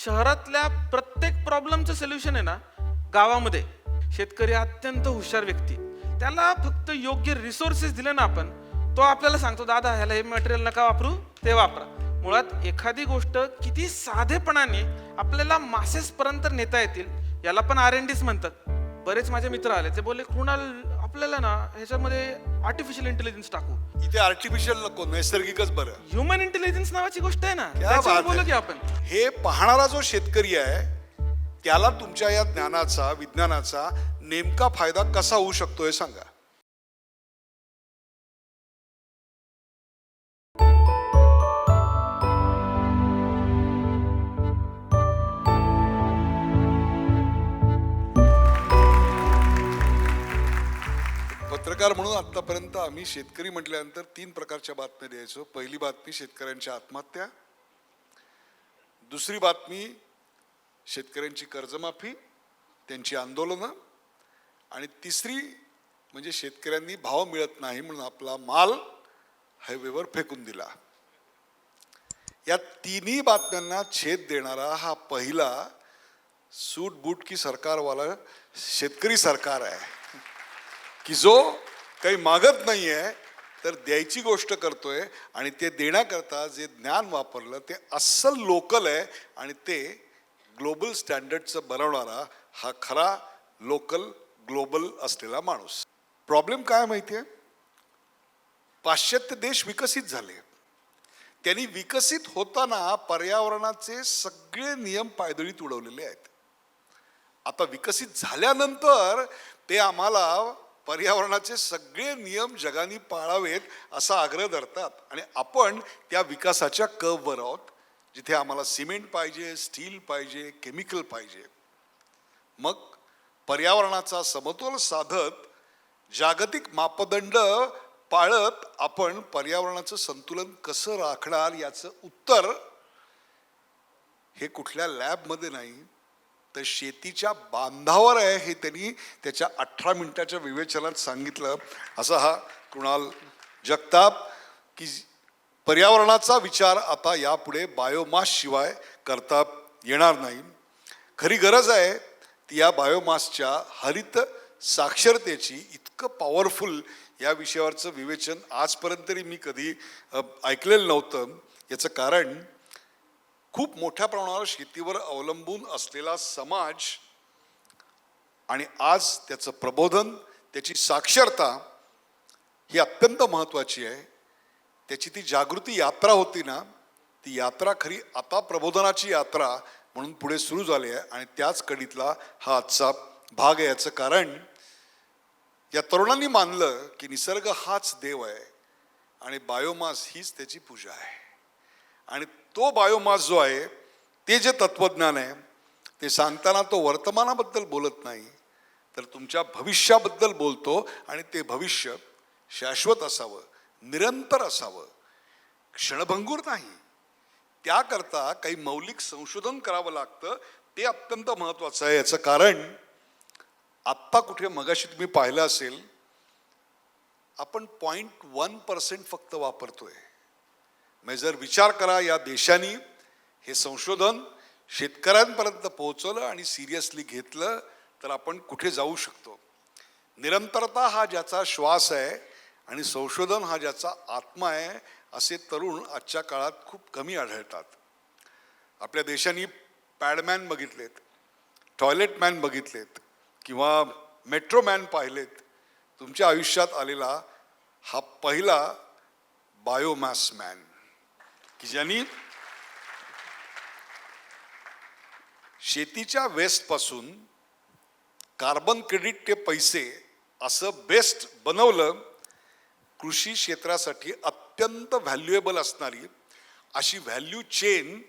शहरातल्या प्रत्येक प्रॉब्लेमचं सोल्युशन आहे ना गावामध्ये. शेतकरी अत्यंत हुशार व्यक्ती, त्याला फक्त योग्य रिसोर्सेस दिले ना आपण, तो आपल्याला सांगतो दादा ह्याला हे मटेरियल नका वापरू, ते वापरा. मुळात एखादी गोष्ट किती साधेपणाने आपल्याला मासेस पर्यंत नेता येतील याला पण R&Ds म्हणतात. बरेच माझे मित्र आले, ते बोलले कृणाल आपल्याला ना ह्याच्यामध्ये आर्टिफिशियल इंटेलिजन्स टाकू. इथे आर्टिफिशियल नको, नैसर्गिकच बरं. ह्युमन इंटेलिजन्स नावाची गोष्ट आहे ना, क्या त्याच्यावर बात बोलू आहे. की आपण. हे पाहणारा जो शेतकरी आहे त्याला तुमच्या या ज्ञानाचा, विज्ञानाचा नेमका फायदा कसा होऊ शकतो हे सांगा. पत्रकार म्हणून आतापर्यंत आम्ही शेतकरी म्हटल्यानंतर 3 प्रकारच्या बातम्या द्यायचो. पहिली बातमी शेतकऱ्यांच्या आत्महत्या, दुसरी बातमी शेतकऱ्यांची कर्जमाफी, त्यांची आंदोलनं, आणि तिसरी म्हणजे शेतकऱ्यांनी भाव मिळत नाही म्हणून आपला माल हायवेवर फेकून दिला. या तिन्ही बातम्यांना छेद देणारा हा पहिला सूट बूट की सरकारवाला शेतकरी सरकार आहे की जो काही मागत नाही आहे तर द्यायची गोष्ट करतोय. आणि ते देण्याकरता जे ज्ञान वापरलं ते अस्सल लोकल आहे आणि ते ग्लोबल स्टँडर्डचं बनवणारा हा खरा लोकल ग्लोबल असलेला माणूस. प्रॉब्लेम काय माहिती आहे, पाश्चात्य देश विकसित झाले, त्यांनी विकसित होताना पर्यावरणाचे सगळे नियम पायदळीत उडवलेले आहेत. आता विकसित झाल्यानंतर ते आम्हाला पर्यावरणाचे सगळे नियम जगाने पाळावेत असा आग्रह धरतात आणि आपण त्या विकासाच्या कर्ववर आहोत, जिथे आम्हाला सिमेंट पाहिजे, स्टील पाहिजे, केमिकल पाहिजे. मग पर्यावरणाचा समतोल साधत जागतिक मापदंड पाळत आपण पर्यावरणाचं संतुलन कसं राखणार याचं उत्तर हे कुठल्या लॅबमध्ये नाही तर शेतीच्या बांधावर आहे, हे त्यांनी त्याच्या 18 मिनिटाच्या विवेचनात सांगितलं. असा हा कृणाल जगताप की पर्यावरणाचा विचार आता यापुढे बायोमास शिवाय करता येणार नाही. खरी गरज आहे ती या बायोमासच्या हरित साक्षरतेची. इतकं पॉवरफुल या विषयावरचं विवेचन आजपर्यंत तरी मी कधी ऐकलेलं नव्हतं. याचं कारण खूप मोठ्या प्रमाणावर शेतीवर अवलंबून असलेला समाज आणि आज त्याचं प्रबोधन, त्याची साक्षरता ही अत्यंत महत्त्वाची आहे. त्याची ती जागृती यात्रा होती ना, ती यात्रा खरी आता प्रबोधनाची यात्रा म्हणून पुढे सुरू झाली आहे आणि त्याच कडीतला हा आजचा भाग आहे. याचं कारण या तरुणांनी मानलं की निसर्ग हाच देव आहे आणि बायोमास हीच त्याची पूजा आहे. आणि तो बायोमास जो आहे ते जे तत्वज्ञान आहे ते सांगताना तो वर्तमानाबद्दल बोलत नाही तर तुमच्या भविष्याबद्दल बोलतो. आणि ते भविष्य शाश्वत असावं, निरंतर असावं, क्षणभंगूर नाही. त्याकरता काही मौलिक संशोधन करावं लागतं. ते अत्यंत महत्त्वाचं आहे. याचं कारण आत्ता कुठे मगाशी तुम्ही पाहिलं असेल आपण 0.1% फक्त वापरतोय. म्हणजे जर विचार करा या देशाने हे संशोधन शेतकऱ्यांपर्यंत पोहोचवलं आणि सिरियसली घेतलं तर आपण कुठे जाऊ शकतो. निरंतरता हा ज्याचा श्वास आहे आणि संशोधन हा ज्याचा आत्मा आहे असे तरुण आजच्या काळात खूप कमी आढळतात. आपल्या देशाने पॅडमॅन बघितलेत, टॉयलेट मॅन बघितलेत किंवा मेट्रो मॅन पाहिलेत. तुमच्या आयुष्यात आलेला हा पहिला बायोमास मॅन की ज्यांनी शेतीच्या वेस्टपासून कार्बन क्रेडिट ते पैसे असं बेस्ट बनवलं. कृषी क्षेत्रासाठी अत्यंत व्हॅल्युएबल असणारी अशी व्हॅल्यू चेन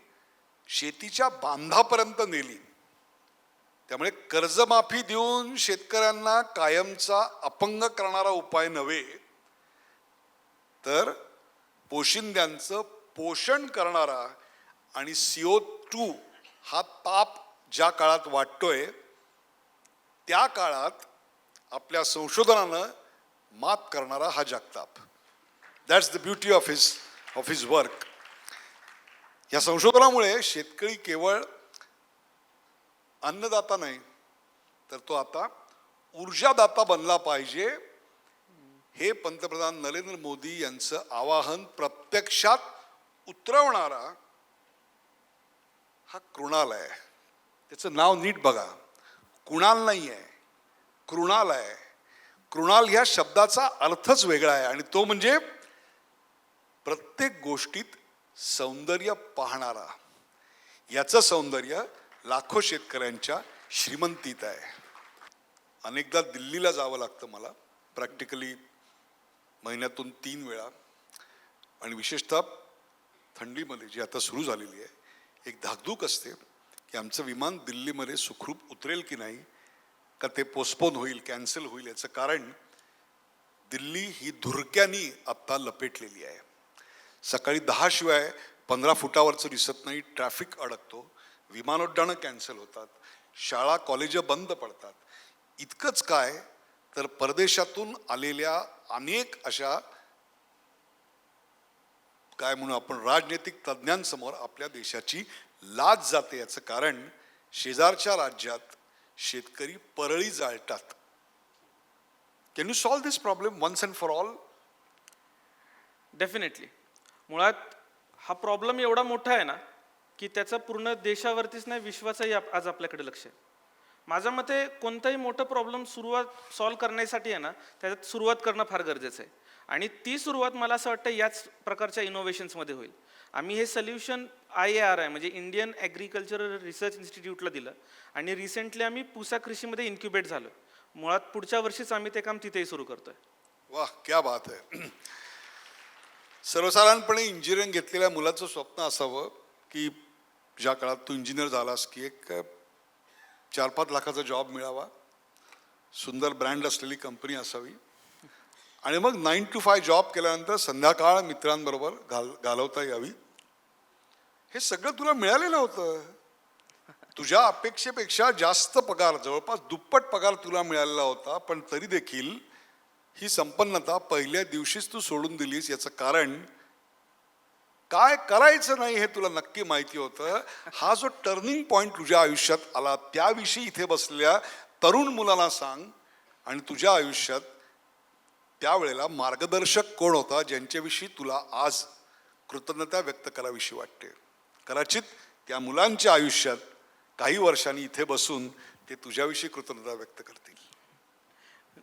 शेतीच्या बांधापर्यंत नेली. त्यामुळे कर्जमाफी देऊन शेतकऱ्यांना कायमचा अपंग करणारा उपाय नव्हे तर पोशिंद्यांचं पोषण करणारा आणि CO2 हा ताप ज्या काळात वाटतोय त्या काळात आपल्या संशोधनानं मात करणारा हा Jagtap. That's the beauty of his work. या संशोधनामुळे शेतकरी केवळ अन्नदाता नाही तर तो आता ऊर्जादाता बनला पाहिजे, हे पंतप्रधान नरेंद्र मोदी यांचं आवाहन प्रत्यक्षात उतरवणारा हा कृणाल आहे. त्याचं नाव नीट बघा, कुणाल नाही आहे, कृणाल आहे. कृणाल ह्या शब्दाचा अर्थच वेगळा आहे आणि तो म्हणजे प्रत्येक गोष्टीत सौंदर्य पाहणारा. याचं सौंदर्य लाखो शेतकऱ्यांच्या श्रीमंतीत आहे. अनेकदा दिल्लीला जावं लागतं मला प्रॅक्टिकली महिन्यातून 3 वेळा, आणि विशेषतः थंडीमध्ये जी आता सुरू झालेली आहे एक धाकधूक असते की आमचं विमान दिल्लीमध्ये सुखरूप उतरेल की नाही, का ते पोस्टपोन होईल, कॅन्सल होईल. याचं कारण दिल्ली ही धुरक्यांनी आत्ता लपेटलेली आहे. सकाळी 10 शिवाय 15 फुटावरचं दिसत नाही, ट्रॅफिक अडकतो, विमानोड्डाणं कॅन्सल होतात, शाळा कॉलेजं बंद पडतात. इतकंच काय तर परदेशातून आलेल्या अनेक अशा काय म्हणू आपण राजनैतिक तज्ज्ञांसमोर आपल्या देशाची लाज जाते. याचं कारण शेजारच्या राज्यात शेतकरी परळी जाळतात. Can you solve this problem once and for all? Definitely. मुळात हा प्रॉब्लेम एवढा मोठा आहे ना की त्याचा पूर्ण देशावरतीच नाही विश्वाचाही आज आपल्याकडे लक्ष आहे. माझ्या मते कोणताही मोठं प्रॉब्लेम सॉल्व्ह करण्यासाठी आहे ना त्याच्यात सुरुवात करणं फार गरजेचं आहे, आणि ती सुरुवात मला असं वाटतं याच प्रकारच्या इनोव्हेशन्समध्ये होईल. आम्ही हे सोल्युशन IARI म्हणजे इंडियन ॲग्रिकल्चरल रिसर्च इन्स्टिट्यूटला दिलं आणि रिसेंटली आम्ही पुसा कृषीमध्ये इन्क्युबेट झालो. मुळात पुढच्या वर्षीच आम्ही ते काम तिथेही सुरू करतोय. वाह, क्या बात आहे. सर्वसाधारणपणे इंजिनिअरिंग घेतलेल्या मुलाचं स्वप्न असावं की ज्या काळात तू इंजिनियर झालास की एक 4-5 लाखाचा जॉब मिळावा, सुंदर ब्रँड असलेली कंपनी असावी, आणि मग 9 to 5 जॉब केल्यानंतर संध्याकाळ मित्रांबरोबर घालवता यावी. हे सगळं तुला मिळालेलं होतं. तुझ्या अपेक्षेपेक्षा जास्त पगार, जवळपास दुप्पट पगार तुला मिळालेला होता, पण तरी देखील ही संपन्नता पहिल्या दिवशीच तू सोडून दिलीस. याचं कारण काय करायचं नाही हे तुला नक्की माहिती होतं. हा जो टर्निंग पॉइंट तुझ्या आयुष्यात आला त्याविषयी इथे बसलेल्या तरुण मुलांना सांग, आणि तुझ्या आयुष्यात त्यावेळेला मार्गदर्शक कोण होता ज्यांच्याविषयी तुला आज कृतज्ञता व्यक्त करावीशी वाटते. कदाचित त्या मुलांच्या आयुष्यात काही वर्षांनी इथे बसून ते तुझ्याविषयी कृतज्ञता व्यक्त करतील.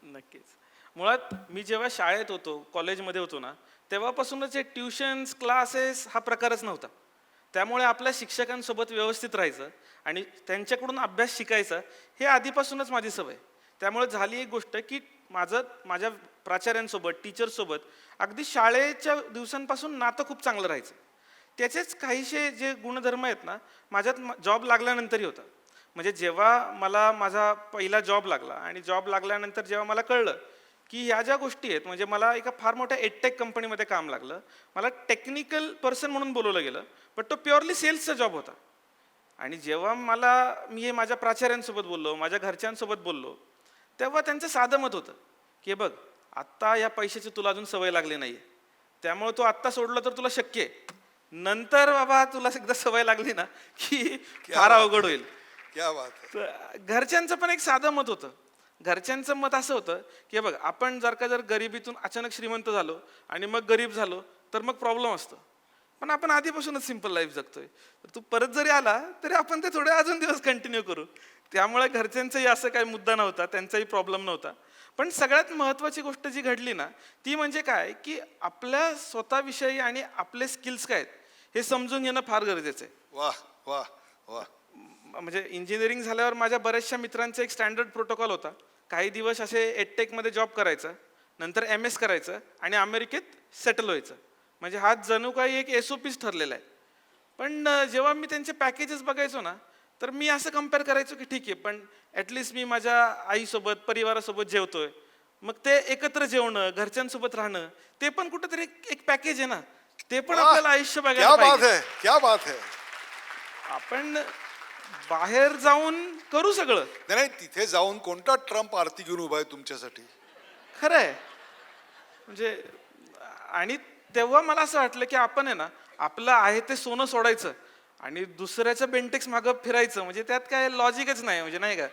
नक्कीच. मुळात मी जेव्हा शाळेत होतो, कॉलेजमध्ये होतो ना, तेव्हापासूनच हे ट्युशन्स क्लासेस हा प्रकारच नव्हता. त्यामुळे आपल्या शिक्षकांसोबत व्यवस्थित राहायचं आणि त्यांच्याकडून अभ्यास शिकायचा हे आधीपासूनच माझी सवय. त्यामुळे झाली एक गोष्ट की माझ्या प्राचार्यांसोबत, टीचरसोबत अगदी शाळेच्या दिवसांपासून नातं खूप चांगलं राहायचं. त्याचेच काहीसे जे गुणधर्म आहेत ना माझ्यात जॉब लागल्यानंतरही होता. म्हणजे जेव्हा मला माझा पहिला जॉब लागला आणि जॉब लागल्यानंतर जेव्हा मला कळलं की ह्या ज्या गोष्टी आहेत, म्हणजे मला एका फार मोठ्या एडटेक कंपनीमध्ये काम लागलं, मला टेक्निकल पर्सन म्हणून बोलवलं गेलं, बट तो प्युअरली सेल्सचा जॉब होता. आणि जेव्हा मी हे माझ्या प्राचार्यांसोबत बोललो, माझ्या घरच्यांसोबत बोललो, तेव्हा त्यांचं साधं मत होतं की बघ आत्ता या पैशाची तुला अजून सवय लागली नाही, त्यामुळे तो आत्ता सोडलं तर तुला शक्य आहे, नंतर बाबा तुला एकदा सवय लागली ना की फार अवघड होईल. क्या बात आहे. घरच्यांचं पण एक साधं मत होतं. घरच्यांचं मत असं होतं की बघ आपण जर गरिबीतून अचानक श्रीमंत झालो आणि मग गरीब झालो तर मग प्रॉब्लेम असतो, पण आपण आधीपासूनच सिंपल लाईफ जगतोय, तर तू परत जरी आला तरी आपण ते थोडे अजून दिवस कंटिन्यू करू. त्यामुळे घरच्यांचाही असं काही मुद्दा नव्हता, त्यांचाही प्रॉब्लेम नव्हता. पण सगळ्यात महत्त्वाची गोष्ट जी घडली ना ती म्हणजे काय की आपल्या स्वतःविषयी आणि आपले स्किल्स काय आहेत हे समजून घेणं फार गरजेचं आहे. वाह वाह वाह. म्हणजे इंजिनिअरिंग झाल्यावर माझ्या बऱ्याचशा मित्रांचा एक स्टँडर्ड प्रोटोकॉल होता, काही दिवस असे एडटेकमध्ये जॉब करायचा, नंतर MS करायचं आणि अमेरिकेत सेटल व्हायचं. म्हणजे हा जणू काही एक SOPच ठरलेला आहे. पण जेव्हा मी त्यांचे पॅकेजेस बघायचो ना तर मी असं कम्पेअर करायचो की ठीक आहे, पण ॲटलिस्ट मी माझ्या आईसोबत परिवारासोबत जेवतोय, मग ते एकत्र जेवणं, घरच्यांसोबत राहणं, ते पण कुठंतरी एक पॅकेज आहे ना, ते पण आपल्याला आयुष्य बघायला पाहिजे. क्या बात है. आपण बाहेर जाऊन करू सगळं. नाही, तिथे जाऊन कोणता ट्रम्प आरती घेऊन उभा आहे तुमच्यासाठी? खरं आहे. म्हणजे आणि तेव्हा मला असं वाटलं की आपण आहे ना आपलं आहे ते सोनं सोडायचं आणि दुसऱ्याच्या बेंटेक्स मागं फिरायचं म्हणजे त्यात काय लॉजिकच नाही, म्हणजे नाही का.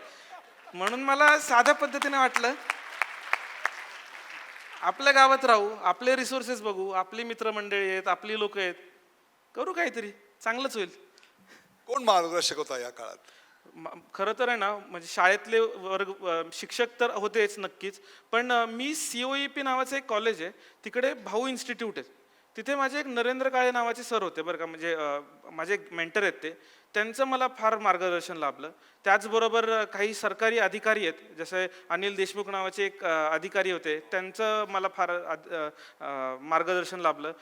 म्हणून मला साध्या पद्धतीने वाटलं आपल्या गावात राहू, आपले रिसोर्सेस बघू, आपली मित्रमंडळी आहेत, आपली लोक आहेत, करू काहीतरी चांगलंच होईल. कोण मार्गदर्शक होता या काळात? खरं तर आहे ना, म्हणजे शाळेतले वर्ग शिक्षक तर होतेच नक्कीच, पण मी COEP नावाचं एक कॉलेज आहे, तिकडे भाऊ इन्स्टिट्यूट आहे, तिथे माझे एक नरेंद्र काळे नावाचे सर होते बरं का, म्हणजे माझे एक मेंटर आहेत ते, त्यांचं मला फार मार्गदर्शन लाभलं. त्याचबरोबर काही सरकारी अधिकारी आहेत, जसे अनिल देशमुख नावाचे एक अधिकारी होते, त्यांचं मला फार मार्गदर्शन लाभलं.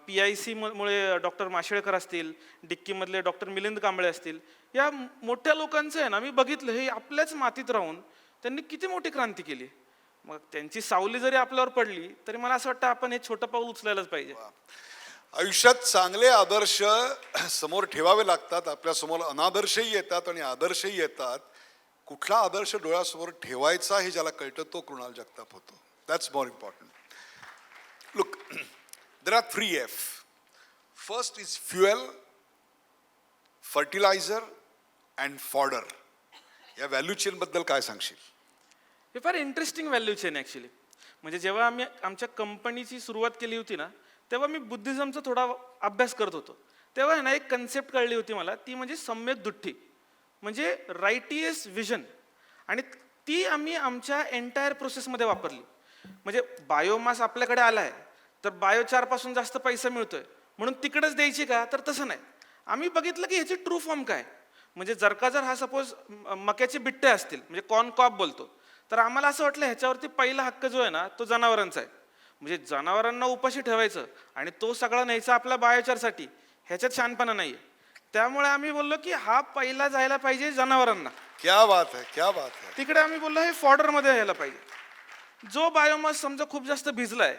PIC मुळे डॉक्टर माशेळकर असतील, डिक्कीमधले डॉक्टर मिलिंद कांबळे असतील, या मोठ्या लोकांचं आहे ना मी बघितलं, हे आपल्याच मातीत राहून त्यांनी किती मोठी क्रांती केली. मग त्यांची सावली जरी आपल्यावर पडली तरी मला असं वाटतं आपण हे छोटं पाऊल उचलायलाच पाहिजे. आयुष्यात चांगले आदर्श समोर ठेवावे लागतात. आपल्या समोर अनादर्शही येतात आणि आदर्शही येतात. कुठला आदर्श डोळ्यासमोर ठेवायचा हे ज्याला कळतं तो कृणाल जगताप होतो. That's more important. Look, there are 3 F. First is fuel, fertiliser and fodder. या व्हॅल्यू चेन बद्दल काय सांगशील? हे फार इंटरेस्टिंग व्हॅल्यू चेन ॲक्च्युली. म्हणजे जेव्हा आम्ही आमच्या कंपनीची सुरुवात केली होती ना, तेव्हा मी बुद्धिझमचा थोडा अभ्यास करत होतो. तेव्हा आहे ना एक कन्सेप्ट कळली होती मला, ती म्हणजे सम्यक दृष्टी, म्हणजे रायटियस विजन. आणि ती आम्ही आमच्या एंटायर प्रोसेसमध्ये वापरली. म्हणजे बायोमास आपल्याकडे आला आहे तर बायोचारपासून जास्त पैसा मिळतोय म्हणून तिकडेच द्यायची का, तर तसं नाही. आम्ही बघितलं की ह्याची ट्रू फॉर्म काय. म्हणजे जर हा सपोज मक्याचे बिट्टे असतील, म्हणजे कॉर्न कॉप बोलतो, तर आम्हाला असं वाटलं ह्याच्यावरती पहिला हक्क जो आहे ना तो जनावरांचा आहे. म्हणजे जनावरांना उपाशी ठेवायचं आणि तो सगळा न्यायचा आपल्या बायोचारसाठी, ह्याच्यात शहाणपणा नाही आहे. त्यामुळे आम्ही बोललो की हा पहिला जायला पाहिजे जनावरांना. क्या बात है, क्या बात है. तिकडे आम्ही बोललो हे फॉडरमध्ये यायला पाहिजे. जो बायोमास समजा खूप जास्त भिजलाय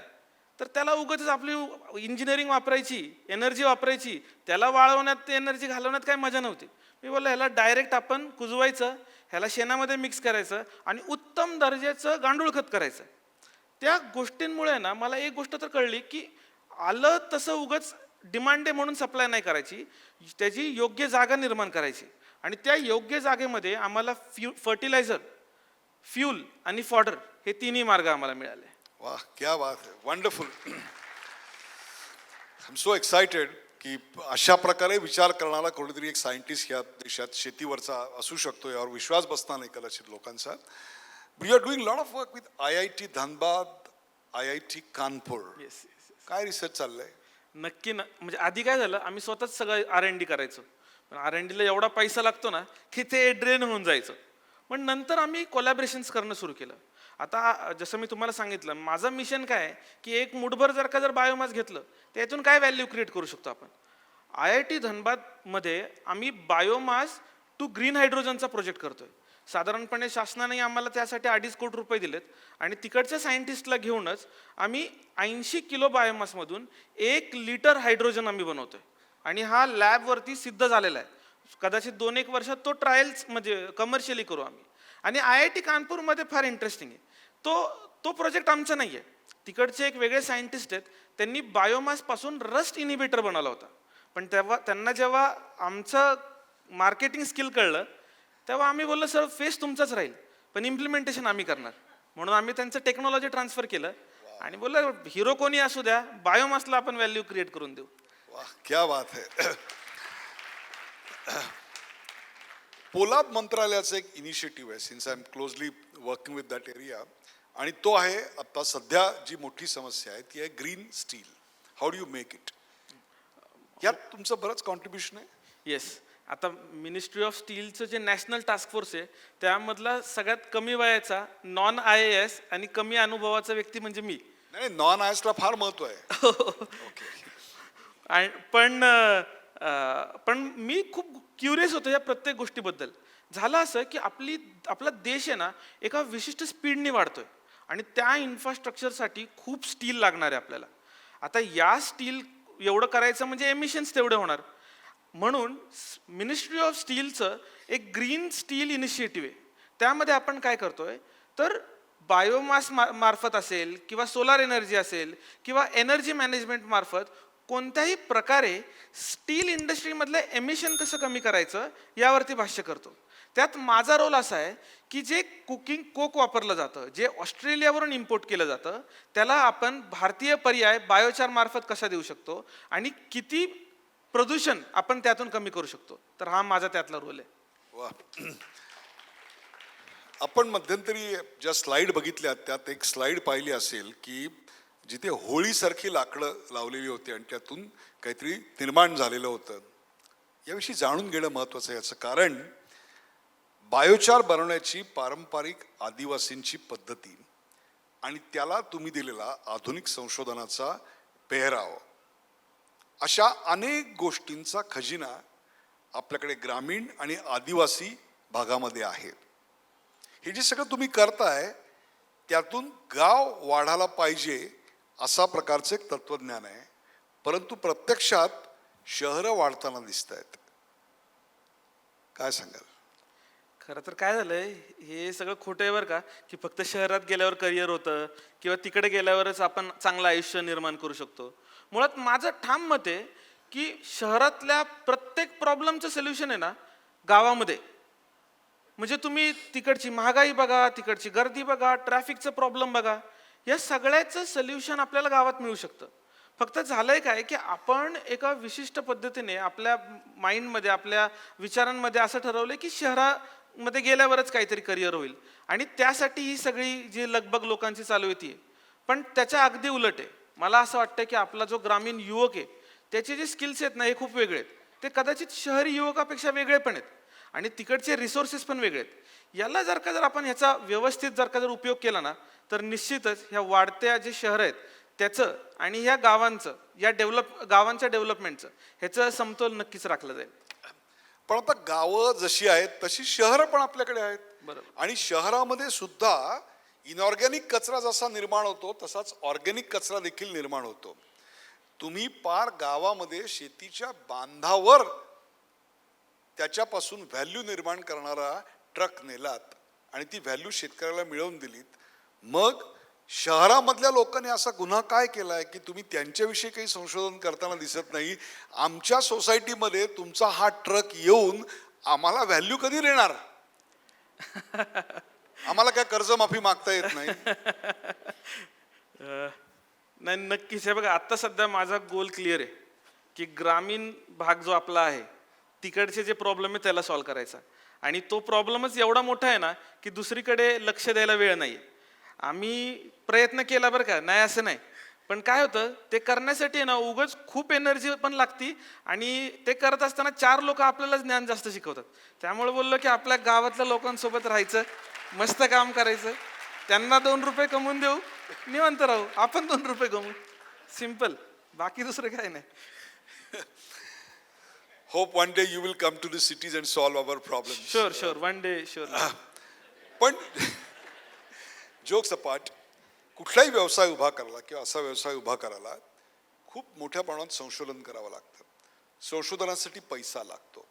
तर त्याला उगाच आपली इंजिनिअरिंग वापरायची, एनर्जी वापरायची, त्याला वाळवण्यात एनर्जी घालवण्यात काय मजा नव्हती. मी बोललो ह्याला डायरेक्ट आपण कुजवायचं, ह्याला शेणामध्ये मिक्स करायचं आणि उत्तम दर्जाचं गांडूळ खत करायचं. त्या गोष्टींमुळे ना मला एक गोष्ट तर कळली की आलं तसं उगाच डिमांड आहे म्हणून सप्लाय नाही करायची, त्याची योग्य जागा निर्माण करायची. आणि त्या योग्य जागेमध्ये आम्हाला फर्टिलायझर, फ्यूल आणि फॉडर हे तिन्ही मार्ग आम्हाला मिळाले. वाह, क्या बात है, wonderful. I am so excited की अशा प्रकारे विचार करणारा कोणीतरी एक सायंटिस्ट या देशात शेतीवरचा असू शकतो यावर विश्वास बसता नाही कदाचित लोकांचा. You are doing lot of work with IIT Dhanbad, IIT Kanpur. Yes. काय रिसर्च चाललंय? नक्की ना. म्हणजे आधी काय झालं, आम्ही स्वतःच सगळं R&D करायचो, पण R&Dला एवढा पैसा लागतो ना की ते ड्रेन होऊन जायचं. पण नंतर आम्ही कोलॅबरेशन्स करणं सुरू केलं. आता जसं मी तुम्हाला सांगितलं, माझं मिशन काय आहे की एक मुठभर जर बायोमास घेतलं त्यातून काय व्हॅल्यू क्रिएट करू शकतो आपण. IIT धनबादमध्ये आम्ही बायोमास टू ग्रीन हायड्रोजनचा प्रोजेक्ट करतोय. साधारणपणे शासनाने आम्हाला त्यासाठी 2.5 कोटी रुपये दिलेत आणि तिकडच्या सायंटिस्टला घेऊनच आम्ही 80 किलो बायोमासमधून 1 लिटर हायड्रोजन आम्ही बनवतोय. आणि हा लॅबवरती सिद्ध झालेला आहे. कदाचित 2-1 वर्षात तो ट्रायल्स म्हणजे कमर्शियली करू आम्ही. आणि IIT कानपूरमध्ये फार इंटरेस्टिंग आहे, तो प्रोजेक्ट आमचा नाही आहे. तिकडचे एक वेगळे सायंटिस्ट आहेत, त्यांनी बायोमासपासून रस्ट इनिबिटर बनवला होता. पण तेव्हा त्यांना जेव्हा आमचं मार्केटिंग स्किल कळलं तेव्हा आम्ही बोललो सर फेस तुमचाच राहील पण इम्प्लिमेंटेशन आम्ही करणार. म्हणून आम्ही त्यांचं टेक्नॉलॉजी ट्रान्सफर केलं आणि बोललो हिरो कोणी असू द्या, बायोमासला आपण व्हॅल्यू क्रिएट करून देऊ. वाह, क्या बात है. पोलाद मंत्रालयाचं एक इनिशिएटिव्ह आहे, since I am closely working with that area, आणि तो आहे आता सध्या जी मोठी समस्या आहे ती आहे green steel. How do you make it? यात तुमचं बरंच कॉन्ट्रीब्युशन आहे. येस. आता मिनिस्ट्री ऑफ स्टीलचं जे नॅशनल टास्क फोर्स आहे त्यामधला सगळ्यात कमी वयाचा नॉन IAS आणि कमी अनुभवाचा व्यक्ती म्हणजे मी. नाही, नॉन IASला फार महत्व आहे. पण मी खूप क्युरियस होतो या प्रत्येक गोष्टीबद्दल. झालं असं की आपला देश आहे ना एका विशिष्ट स्पीडने वाढतोय आणि त्या इन्फ्रास्ट्रक्चरसाठी खूप स्टील लागणार आहे आपल्याला. आता या स्टील एवढं करायचं म्हणजे एमिशन्स तेवढे होणार. म्हणून मिनिस्ट्री ऑफ स्टीलचं एक ग्रीन स्टील इनिशिएटिव्ह आहे. त्यामध्ये आपण काय करतोय तर बायोमास मार्फत असेल किंवा सोलार एनर्जी असेल किंवा एनर्जी मॅनेजमेंट मार्फत कोणत्याही प्रकारे स्टील इंडस्ट्रीमधले एमिशन कसं कमी करायचं यावरती भाष्य करतो. त्यात माझा रोल असा आहे की जे कुकिंग कोक वापरलं जातं, जे ऑस्ट्रेलियावरून इम्पोर्ट केलं जातं, त्याला आपण भारतीय पर्याय बायोचार मार्फत कसा देऊ शकतो आणि किती प्रदूषण आपण त्यातून कमी करू शकतो. तर हा माझा त्यातला रोल आहे. वा. आपण मध्यंतरी ज्या स्लाइड बघितल्या त्यात एक स्लाइड पाहिली असेल की जिथे होळीसारखी लाकडं लावलेली होती आणि त्यातून काहीतरी निर्माण झालेलं होतं. याविषयी जाणून घेणं महत्त्वाचं आहे. याचं कारण बायोचार बनवण्याची पारंपरिक आदिवासींची पद्धती आणि त्याला तुम्ही दिलेला आधुनिक संशोधनाचा पेहराव, अशा अनेक गोष्टींचा खजिना आपल्याकडे ग्रामीण आणि आदिवासी भागामध्ये आहे. हे जे सगळं तुम्ही करताय त्यातून गाव वाढायला पाहिजे असा प्रकारचं एक तत्वज्ञान आहे, परंतु प्रत्यक्षात शहरं वाढताना दिसत आहेत. काय सांगाल? खरं तर काय झालंय, हे सगळं खोटं आहे बरं का, की फक्त शहरात गेल्यावर करिअर होतं किंवा तिकडे गेल्यावरच आपण चांगलं आयुष्य निर्माण करू शकतो. मुळात माझं ठाम मत आहे की शहरातल्या प्रत्येक प्रॉब्लेमचं सोल्युशन आहे ना गावामध्ये. म्हणजे तुम्ही तिकडची महागाई बघा, तिकडची गर्दी बघा, ट्रॅफिकचं प्रॉब्लेम बघा, या सगळ्याचं सोल्युशन आपल्याला गावात मिळू शकतं. फक्त झालंय काय की आपण एका विशिष्ट पद्धतीने आपल्या माइंडमध्ये, आपल्या विचारांमध्ये असं ठरवलंय की शहरामध्ये गेल्यावरच काहीतरी करिअर होईल आणि त्यासाठी ही सगळी जी लगबग लोकांची चालू होती. पण त्याच्या अगदी उलट आहे. मला असं वाटतं की आपला जो ग्रामीण युवक आहे त्याचे जे स्किल्स आहेत ना हे खूप वेगळे आहेत. ते कदाचित शहरी युवकापेक्षा वेगळे पण आहेत आणि तिकडचे रिसोर्सेस पण वेगळे आहेत. याला जर आपण ह्याचा व्यवस्थित जर उपयोग केला ना तर निश्चितच ह्या वाढत्या जे शहर आहेत त्याचं आणि ह्या गावांचं, या गावांच्या डेव्हलपमेंटचं ह्याचं समतोल नक्कीच राखलं जाईल. पण आता गावं जशी आहेत तशी शहरं पण आपल्याकडे आहेत. बरोबर. आणि शहरामध्ये सुद्धा इनऑर्गॅनिक कचरा जसा निर्माण होतो तसाच ऑर्गॅनिक कचरा देखील निर्माण होतो. तुम्ही पार गावामध्ये शेतीच्या बांधावर त्याच्यापासून व्हॅल्यू निर्माण करणारा ट्रक नेलात आणि ती व्हॅल्यू शेतकऱ्याला मिळवून दिलीत. मग शहरामधल्या लोकांनी असा गुन्हा काय केलाय की तुम्ही त्यांच्याविषयी काही संशोधन करताना दिसत नाही? आमच्या सोसायटीमध्ये तुमचा हा ट्रक येऊन आम्हाला व्हॅल्यू कधी देणार? आम्हाला काय कर्जमाफी मागता येत नाही? नाही, नक्कीच. हे बघा, आता सध्या माझा गोल क्लिअर आहे की ग्रामीण भाग जो आपला आहे तिकडचे जे प्रॉब्लेम आहे त्याला सॉल्व्ह करायचा. आणि तो प्रॉब्लेमच एवढा मोठा आहे ना की दुसरीकडे लक्ष द्यायला वेळ नाही. आम्ही प्रयत्न केला बरं का, नाही असं नाही, पण काय होतं ते करण्यासाठी ना उगाच खूप एनर्जी पण लागती आणि ते करत असताना 4 लोक आपल्याला ज्ञान जास्त शिकवतात. त्यामुळे बोललो की आपल्या गावातल्या लोकांसोबत राहायचं, मस्त काम करायचं, त्यांना 2 रुपये कमवून देऊ, निवांत राहू, आपण 2 रुपये कमवू. सिम्पल, बाकी दुसरं काय नाही. Hope one day you will come to the cities and solve our problems. Sure, one day, sure. पण जोक्स अपार्ट, कुठलाही व्यवसाय उभा करायला किंवा असा व्यवसाय उभा करायला खूप मोठ्या प्रमाणात संशोधन करावं लागतं. संशोधनासाठी पैसा लागतो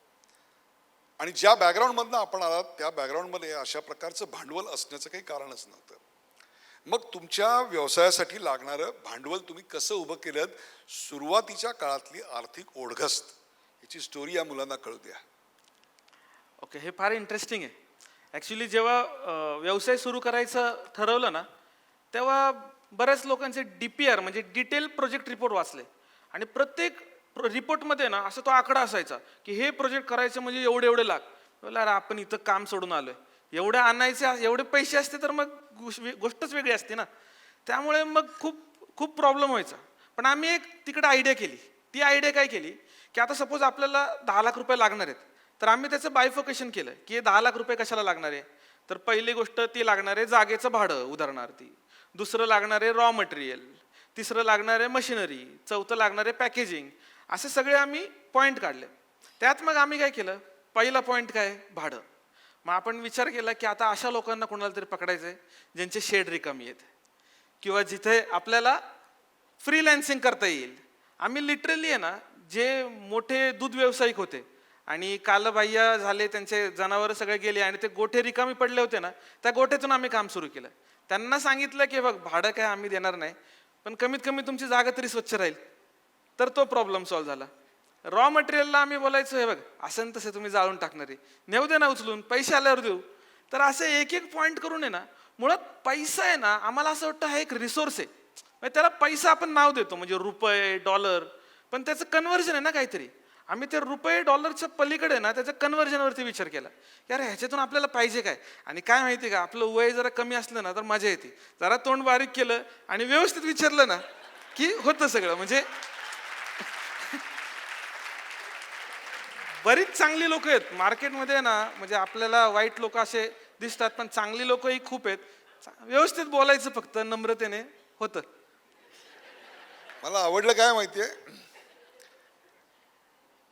आणि ज्या बॅकग्राऊंडमधनं आपण आलात त्या बॅकग्राऊंडमध्ये अशा प्रकारचं भांडवल असण्याचं काही कारणच नव्हतं. मग तुमच्या व्यवसायासाठी लागणारं भांडवल तुम्ही कसं उभं केलं? सुरुवातीच्या काळातली आर्थिक ओढगस्त याची स्टोरी या मुलांना कळू द्या. ओके, हे फार इंटरेस्टिंग आहे. ॲक्च्युली जेव्हा व्यवसाय सुरू करायचं ठरवलं ना तेव्हा बऱ्याच लोकांचे DPR म्हणजे डिटेल प्रोजेक्ट रिपोर्ट वाचले आणि प्रत्येक रिपोर्टमध्ये ना असं तो आकडा असायचा की हे प्रोजेक्ट करायचं म्हणजे एवढे लाख. बोला अरे आपण इथं काम सोडून आलोय, एवढे आणायचे, एवढे पैसे असते तर मग गोष्टच वेगळी असते ना. त्यामुळे मग खूप प्रॉब्लेम व्हायचा. पण आम्ही एक तिकडे आयडिया केली. ती आयडिया काय केली की आता सपोज आपल्याला 10 लाख रुपये लागणार आहेत तर आम्ही त्याचं बायफोकेशन केलं की हे 10 लाख रुपये कशाला लागणार आहे. तर पहिली गोष्ट ती लागणार आहे जागेचं भाडं उदाहरणार्थी, दुसरं लागणार आहे रॉ मटेरियल, तिसरं लागणार आहे मशिनरी, चौथं लागणार आहे पॅकेजिंग. असे सगळे आम्ही पॉईंट काढले. त्यात मग आम्ही काय केलं, पहिला पॉईंट काय, भाडं. मग आपण विचार केला की आता अशा लोकांना कोणाला तरी पकडायचं आहे ज्यांचे शेड रिकामी आहेत किंवा जिथे आपल्याला फ्रीलॅन्सिंग करता येईल. आम्ही लिटरली आहे ना जे मोठे दूध व्यावसायिक होते आणि कालबाह्य झाले, त्यांचे जनावरं सगळे गेले आणि ते गोठे रिकामी पडले होते ना, त्या गोठ्यातून आम्ही काम सुरू केलं. त्यांना सांगितलं की बघ भाडं काय आम्ही देणार नाही, पण कमीत कमी तुमची जागा तरी स्वच्छ राहील. तर तो प्रॉब्लेम सॉल्व्ह झाला. रॉ मटेरियलला आम्ही बोलायचो हे बघ असं न तसे तुम्ही जाळून टाकणारे, नेऊ दे ना उचलून, पैसे आल्यावर देऊ. तर असे एक एक पॉईंट करून आहे ना, मुळात पैसा आहे ना, आम्हाला असं वाटतं हा एक रिसोर्स आहे. म्हणजे त्याला पैसा आपण नाव देतो, म्हणजे रुपये डॉलर, पण त्याचं कन्व्हर्जन आहे ना काहीतरी. आम्ही ते रुपये डॉलरच्या पलीकडे ना त्याच्या कन्व्हर्जनवरती विचार केला. यार ह्याच्यातून आपल्याला पाहिजे काय. आणि काय माहिती का, आपलं वय जरा कमी असलं ना तर मजा येते. जरा तोंड बारीक केलं आणि व्यवस्थित विचारलं ना की होतं सगळं. म्हणजे बरीच चांगली लोक आहेत मार्केटमध्ये ना, म्हणजे आपल्याला वाईट लोक असे दिसतात, पण चांगली लोकही खूप आहेत. व्यवस्थित बोलायचं फक्त नम्रतेने होतं. मला आवडलं काय माहितीये,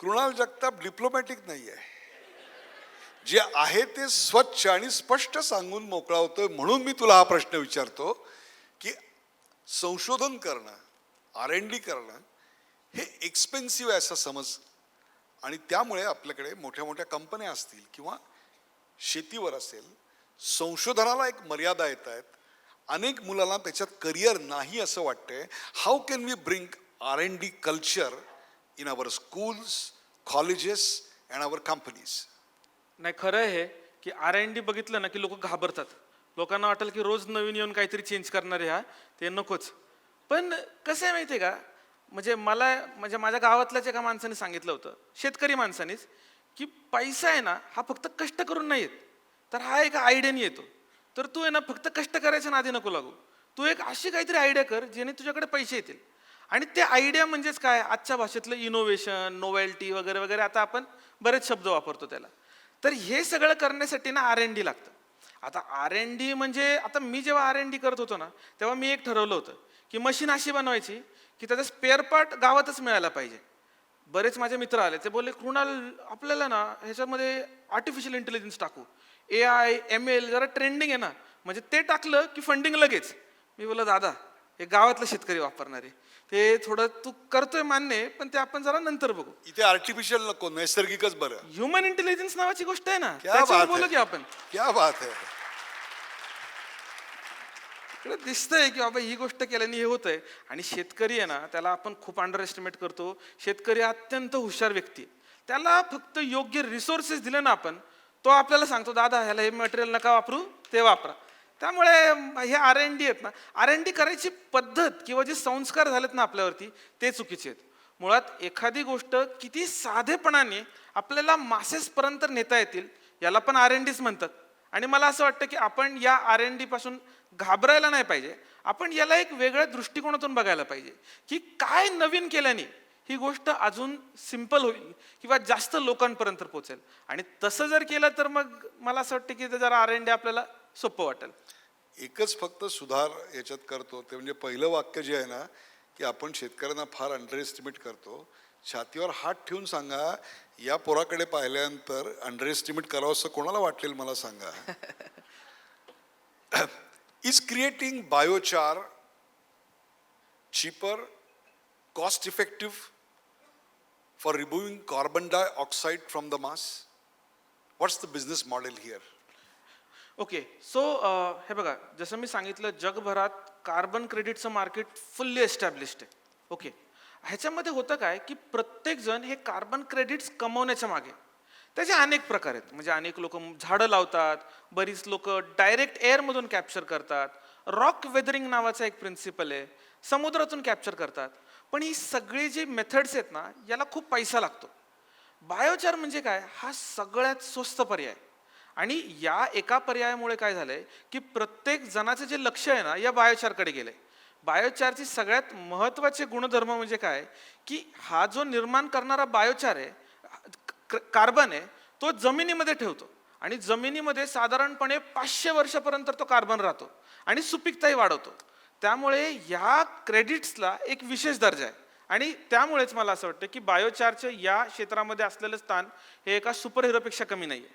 कृणाल जगताप डिप्लोमॅटिक नाही आहे. जे आहे ते स्वच्छ आणि स्पष्ट सांगून मोकळा होतोय. म्हणून मी तुला हा प्रश्न विचारतो की संशोधन करणं, R&D करणं हे एक्सपेन्सिव्ह आहे असं समज, आणि त्यामुळे आपल्याकडे मोठ्या मोठ्या कंपन्या असतील किंवा शेतीवर असेल, संशोधनाला एक मर्यादा येत आहेत. अनेक मुलांना त्याच्यात करिअर नाही असं वाटतंय. How can we bring R&D culture in our schools, colleges and our companies? नाही, खरं आहे की R&D बघितलं ना की लोक घाबरतात. लोकांना वाटेल की रोज नवीन येऊन काहीतरी चेंज करणारे हा, ते नकोच. पण कसं आहे माहिती आहे का, म्हणजे माझ्या गावातल्याच एका माणसाने सांगितलं होतं, शेतकरी माणसानेच, की पैसा आहे ना हा फक्त कष्ट करून नाही येत, तर हा एका आयडियाने येतो. तर तू आहे ना फक्त कष्ट करायच्या नादी नको लागू. तू एक अशी काहीतरी आयडिया कर जेणे तुझ्याकडे पैसे येतील. आणि ते आयडिया म्हणजेच काय, आजच्या भाषेतलं इनोव्हेशन, नोवेल्टी वगैरे वगैरे, आता आपण बरेच शब्द वापरतो त्याला. तर हे सगळं करण्यासाठी ना R&D लागतं. आता R&D म्हणजे, आता मी जेव्हा R&D करत होतो ना, तेव्हा मी एक ठरवलं होतं की मशीन अशी बनवायची की त्याचा स्पेअर पार्ट गावातच मिळायला पाहिजे. बरेच माझे मित्र आले, ते बोलले कृणाल आपल्याला ना ह्याच्यामध्ये आर्टिफिशियल इंटेलिजन्स टाकू, AI ML जरा ट्रेंडिंग आहे ना, म्हणजे ते टाकलं की फंडिंग लगेच. मी बोललो दादा हे गावातले शेतकरी वापरणारे, ते थोडं तू करतोय मान्य आहे, पण ते आपण जरा नंतर बघू. इथे आर्टिफिशियल नको, नैसर्गिकच बरं. ह्युमन इंटेलिजन्स नावाची गोष्ट आहे ना, क्या त्याच्यावर बात बोलू है, की आपण. क्या बात है. इकडे दिसतंय की बाबा ही गोष्ट केल्याने हे होतंय. आणि शेतकरी आहे ना, त्याला आपण खूप अंडर एस्टिमेट करतो. शेतकरी अत्यंत हुशार व्यक्ती, त्याला फक्त योग्य रिसोर्सेस दिले ना आपण, तो आपल्याला सांगतो दादा ह्याला हे मटेरियल नका वापरू, ते वापरा. त्यामुळे हे R&D आहेत ना, R&D करायची पद्धत किंवा जे संस्कार झालेत ना आपल्यावरती, ते चुकीचे आहेत. मुळात एखादी गोष्ट किती साधेपणाने आपल्याला मासेसपर्यंत नेता येतील, याला पण R&Dच म्हणतात. आणि मला असं वाटतं की आपण या R&D पासून घाबरायला नाही पाहिजे. आपण याला एक वेगळ्या दृष्टिकोनातून बघायला पाहिजे की काय नवीन केल्याने ही गोष्ट अजून सिंपल होईल किंवा जास्त लोकांपर्यंत पोहोचेल. आणि तसं जर केलं तर मग मला असं वाटतं की ते जरा R&D आपल्याला सोपं वाटेल. एकच फक्त सुधार याच्यात करतो, ते म्हणजे पहिलं वाक्य जे आहे ना, की आपण शेतकऱ्यांना फार अंडर एस्टिमेट करतो. छातीवर हात ठेवून सांगा, या पोराकडे पाहिल्यानंतर अंडर एस्टिमेट करावं असं कोणाला वाटेल मला सांगा. Is creating biochar cheaper, cost effective for removing carbon dioxide from the mass? What's the business model here? Okay, so हे बघा, जसं मी सांगितलं जगभरात कार्बन क्रेडिटचं मार्केट फुल्ली एस्टॅब्लिश्ड आहे. ओके, ह्याच्यामध्ये होतं काय की प्रत्येक जण हे कार्बन क्रेडिट्स कमवण्याच्या मागे, त्याचे अनेक प्रकार आहेत. म्हणजे अनेक लोक झाडं लावतात, बरीच लोक डायरेक्ट एअरमधून कॅप्चर करतात, रॉक वेदरिंग नावाचा एक प्रिन्सिपल आहे, समुद्रातून कॅप्चर करतात. पण ही सगळी जी मेथड्स आहेत ना, याला खूप पैसा लागतो. बायोचार म्हणजे काय, हा सगळ्यात स्वस्त पर्याय. आणि या एका पर्यायामुळे काय झालंय की प्रत्येक जणाचं जे लक्ष आहे ना या बायोचारकडे गेलंय. बायोचारची सगळ्यात महत्वाचे गुणधर्म म्हणजे काय की हा जो निर्माण करणारा बायोचार आहे, कार्बन आहे, तो जमिनीमध्ये ठेवतो आणि जमिनीमध्ये साधारणपणे 500 वर्षापर्यंत तो कार्बन राहतो आणि सुपीकताही वाढवतो. त्यामुळे या क्रेडिट्सला एक विशेष दर्जा आहे. आणि त्यामुळेच मला असं वाटतं की बायोचारच्या या क्षेत्रामध्ये असलेलं स्थान हे एका सुपर हिरोपेक्षा कमी नाही आहे.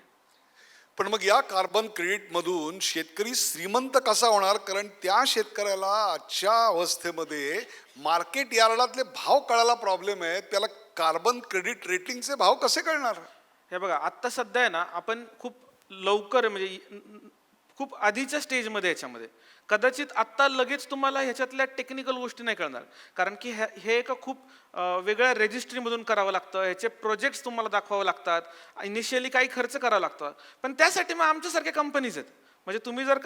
पण मग या कार्बन क्रेडिट मधून शेतकरी श्रीमंत कसा होणार? कारण त्या शेतकऱ्याला आजच्या अवस्थेमध्ये मार्केट यार्डातले भाव कळायला प्रॉब्लेम आहे. त्याला कार्बन क्रेडिट रेटिंगचे भाव कसे कळणार? हे बघा, आत्ता सध्या आहे ना आपण खूप लवकर म्हणजे खूप आधीच्या स्टेजमध्ये याच्यामध्ये. कदाचित आत्ता लगेच तुम्हाला ह्याच्यातल्या टेक्निकल गोष्टी नाही कळणार, कारण की हे एका खूप वेगळ्या रेजिस्ट्रीमधून करावं लागतं, ह्याचे प्रोजेक्ट्स तुम्हाला दाखवावं लागतात, इनिशियली काही खर्च करावा लागतो. पण त्यासाठी मग आमच्यासारख्या कंपनीज आहेत. म्हणजे तुम्ही जर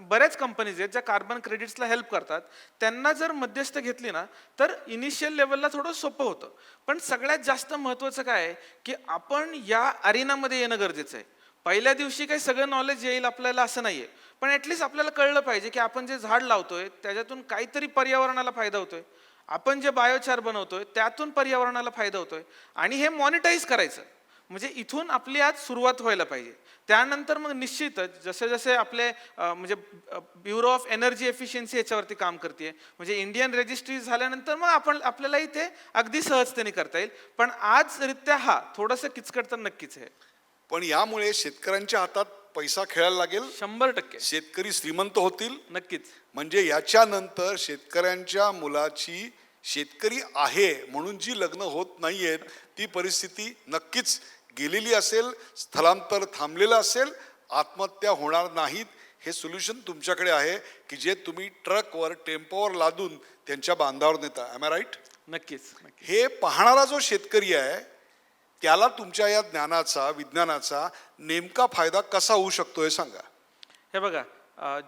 बऱ्याच कंपनीज आहेत ज्या कार्बन क्रेडिट्सला हेल्प करतात, त्यांना जर मध्यस्थ घेतली ना तर इनिशियल लेवलला थोडं सोपं होतं. पण सगळ्यात जास्त महत्त्वाचं काय आहे की आपण या अरिनामध्ये येणं गरजेचं आहे. पहिल्या दिवशी काही सगळं नॉलेज येईल आपल्याला असं नाहीये, पण ॲटलिस्ट आपल्याला कळलं पाहिजे की आपण जे झाड लावतोय त्याच्यातून काहीतरी पर्यावरणाला फायदा होतोय, आपण जे बायोचार बनवतोय त्यातून पर्यावरणाला फायदा होतोय, आणि हे मॉनिटाईज करायचं. म्हणजे इथून आपली आज सुरुवात व्हायला पाहिजे. त्यानंतर मग निश्चितच जसे जसे आपले म्हणजे ब्युरो ऑफ एनर्जी एफिशियन्सी याच्यावरती काम करते, म्हणजे इंडियन रजिस्ट्री झाल्यानंतर मग आपल्यालाही ते अगदी सहजतेने करता येईल. पण आजरित्या हा थोडंसं किचकट तर नक्कीच आहे. पण यामुळे शेतकऱ्यांच्या हातात पैसा खेळायला लागेल, 100% शेतकरी श्रीमंत होतील. नक्कीच. म्हणजे याच्यानंतर शेतकऱ्यांच्या मुलाची शेतकरी आहे म्हणून जी लग्न होत नाहीयेत ती परिस्थिती नक्कीच गेलेली असेल, स्थलांतर थांबलेलं असेल, आत्महत्या होणार नाहीत. हे सोल्युशन तुमच्याकडे आहे की जे तुम्ही ट्रकवर टेम्पोवर लादून त्यांच्या बांधावर नेता. Am I right? नक्कीच. हे पाहणारा जो शेतकरी आहे त्याला तुमच्या या ज्ञानाचा, विज्ञानाचा नेमका फायदा कसा होऊ शकतो हे सांगा. हे बघा,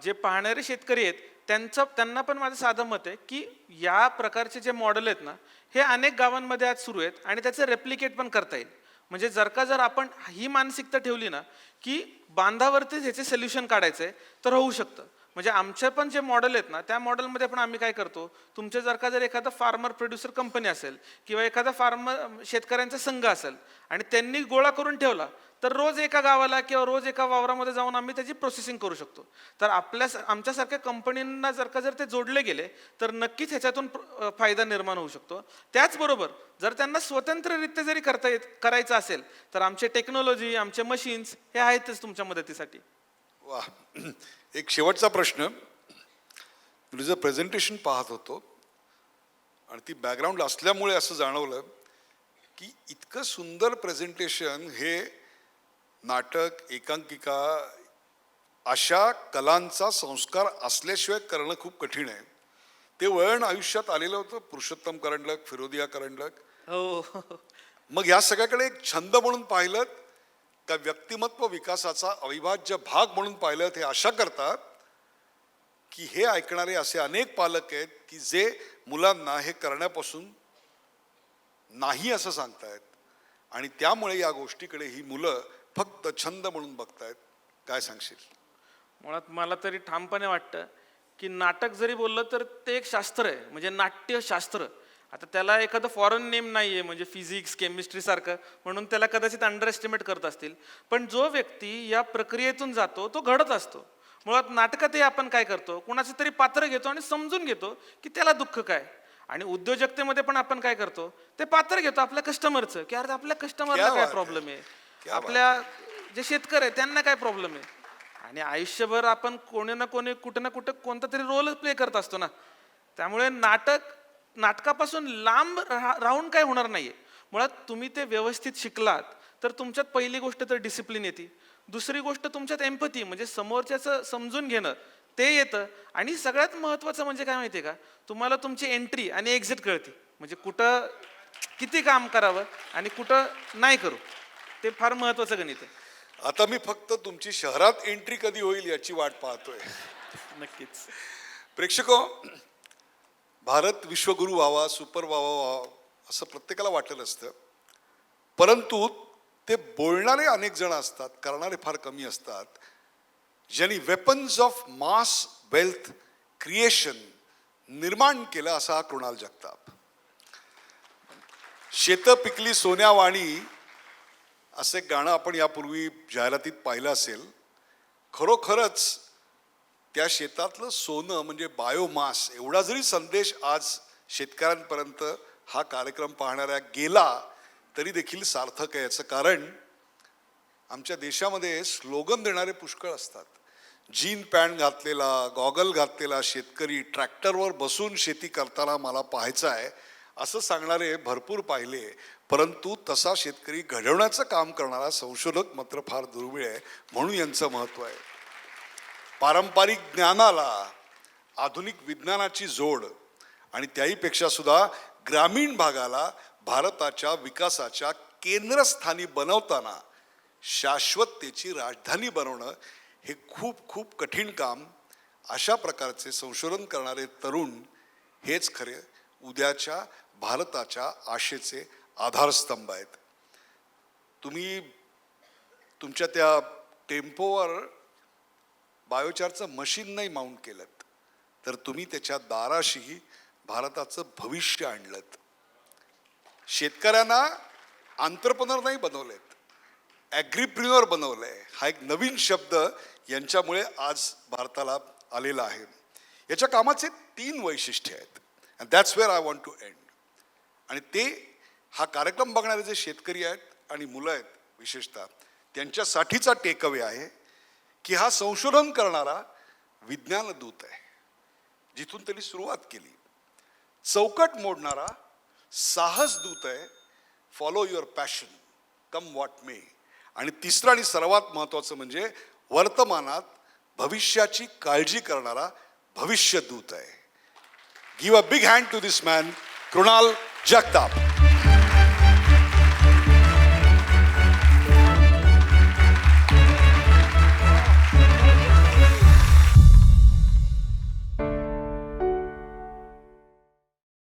जे पाहणारे शेतकरी आहेत त्यांना पण माझं साधं मत आहे की या प्रकारचे जे मॉडेल आहेत ना, हे अनेक गावांमध्ये आज सुरू आहेत आणि त्याचं रेप्लिकेट पण करता येईल. म्हणजे जर आपण ही मानसिकता ठेवली ना की बांधावरतीच ह्याचे सोल्युशन काढायचं आहे तर होऊ शकतं. म्हणजे आमचे पण जे मॉडेल आहेत ना त्या मॉडेलमध्ये पण आम्ही काय करतो, तुमचे जर एखादा फार्मर प्रोड्युसर कंपनी असेल किंवा एखादा फार्मर शेतकऱ्यांचा संघ असेल आणि त्यांनी गोळा करून ठेवला, तर रोज एका गावाला किंवा रोज एका वावरामध्ये जाऊन आम्ही त्याची प्रोसेसिंग करू शकतो. तर आमच्यासारख्या कंपनींना जर ते जोडले गेले तर नक्कीच ह्याच्यातून फायदा निर्माण होऊ शकतो. त्याचबरोबर जर त्यांना स्वतंत्ररित्या जरी करायचं असेल तर आमचे टेक्नॉलॉजी, आमचे मशीन्स हे आहेतच तुमच्या मदतीसाठी. वा, एक शेवटचा प्रश्न. तुझं प्रेझेंटेशन पाहत होतो आणि ती बॅकग्राऊंड असल्यामुळे असं जाणवलं की इतकं सुंदर प्रेझेंटेशन हे नाटक, एकांकिका अशा कलांचा संस्कार असल्याशिवाय करणं खूप कठीण आहे. ते वळण आयुष्यात आलेलं होतं. पुरुषोत्तम करंडक, फिरोदिया करंडक. हो. मग या सगळ्याकडे एक छंद म्हणून पाहिलं का व्यक्तिमत्व विकासाचा अविभाज्य भाग म्हणून पाहिलं? हे आशा करतात की हे ऐकणारे असे अनेक पालक आहेत की जे मुलांना हे करण्यापासून नाही असं सांगतायत आणि त्यामुळे या गोष्टीकडे ही मुलं फक्त छंद म्हणून बघतायत. काय सांगशील? मुळात मला तरी ठामपणे वाटतं की नाटक जरी बोललं तर ते एक शास्त्र आहे, म्हणजे नाट्यशास्त्र. आता त्याला एखादं फॉरेन नेम नाही आहे, म्हणजे फिजिक्स, केमिस्ट्री सारखं, म्हणून त्याला कदाचित अंडर एस्टिमेट करत असतील. पण जो व्यक्ती या प्रक्रियेतून जातो तो घडत असतो. मुळात नाटकातही आपण काय करतो, कोणाचं तरी पात्र घेतो आणि समजून घेतो की त्याला दुःख काय. आणि उद्योजकतेमध्ये पण आपण काय करतो, ते पात्र घेतो आपल्या कस्टमरचं, की अरे आपल्या कस्टमरला काय प्रॉब्लेम आहे, आपल्या जे शेतकरी आहे त्यांना काय प्रॉब्लेम आहे. आणि आयुष्यभर आपण कोणी ना कोणी कुठं ना कुठं कोणता तरी रोल प्ले करत असतो ना. त्यामुळे नाटकापासून लांब राहून काय होणार नाहीये. मुळात तुम्ही ते व्यवस्थित शिकलात तर तुमच्यात पहिली गोष्ट तर डिसिप्लिन येते, दुसरी गोष्ट तुमच्यात एम्पथी म्हणजे समोरच्याचं समजून घेणं ते येतं, आणि सगळ्यात महत्त्वाचं म्हणजे काय माहिती आहे का, तुम्हाला तुमची एंट्री आणि एक्झिट कळते. म्हणजे कुठं किती काम करावं आणि कुठं नाही करू, ते फार महत्त्वाचं गणित आहे. आता मी फक्त तुमची शहरात एंट्री कधी होईल याची वाट पाहतोय. नक्कीच. प्रेक्षको, भारत विश्वगुरू व्हावा, सुपर व्हावा असं प्रत्येकाला वाटलं असतं, परंतु ते बोलणारे अनेक जण असतात, करणारे फार कमी असतात. ज्यांनी weapons of mass wealth creation निर्माण केलं असा हा कृणाल जगताप. शेत पिकली सोन्यावाणी असं एक गाणं आपण यापूर्वी जाहिरातीत पाहिलं असेल. खरोखरच त्या शेतातलं सोनं म्हणजे बायोमास एवढा जरी संदेश आज शेतकऱ्यांपर्यंत हा कार्यक्रम पाहणाऱ्या गेला तरी देखील सार्थक आहे. याचं कारण आमच्या देशामध्ये स्लोगन देणारे पुष्कळ असतात. जीन पॅन्ट घातलेला, गॉगल घातलेला शेतकरी ट्रॅक्टरवर बसून शेती करताना मला पाहायचं आहे असं सांगणारे भरपूर पाहिले, परंतु तसा शेतकरी घडवण्याचं काम करणारा संशोधक मात्र फार दुर्मिळ आहे. म्हणून यांचं महत्त्व आहे. पारंपरिक ज्ञानाला आधुनिक विज्ञानाची जोड आणि त्याहीपेक्षा सुद्धा ग्रामीण भागाला भारताच्या विकासाच्या केंद्रस्थानी बनवताना शाश्वततेची राजधानी बनवणं हे खूप खूप कठीण काम. अशा प्रकारचे संशोधन करणारे तरुण हेच खरे उद्याच्या भारताच्या आशेचे आधारस्तंभ आहेत. तुम्ही तुमच्या त्या टेम्पोवर बायोचारचं मशीन नाही माउंट केलं तर तुम्ही त्याच्या दाराशी भारताचं भविष्य आणलं. शेतकऱ्यांना आंत्रप्रनर नाही बनवलेत, ॲग्रीप्रिन्युअर बनवलंय. हा एक नवीन शब्द यांच्यामुळे आज भारताला आलेला आहे. याच्या कामाचे 3 वैशिष्ट्य आहेत and that's where I want to end. आणि ते हा कार्यक्रम बघणारे जे शेतकरी आहेत आणि मुलं आहेत विशेषतः त्यांच्यासाठीचा टेकअवे आहे की हा संशोधन करणारा विज्ञान दूत आहे जिथून त्यांनी सुरुवात केली. चौकट मोडणारा साहस दूत आहे, follow your passion come what may. आणि तिसरं आणि सर्वात महत्त्वाचं म्हणजे वर्तमानात भविष्याची काळजी करणारा भविष्य दूत आहे. Give a big hand to this man, Krunal Jagtap.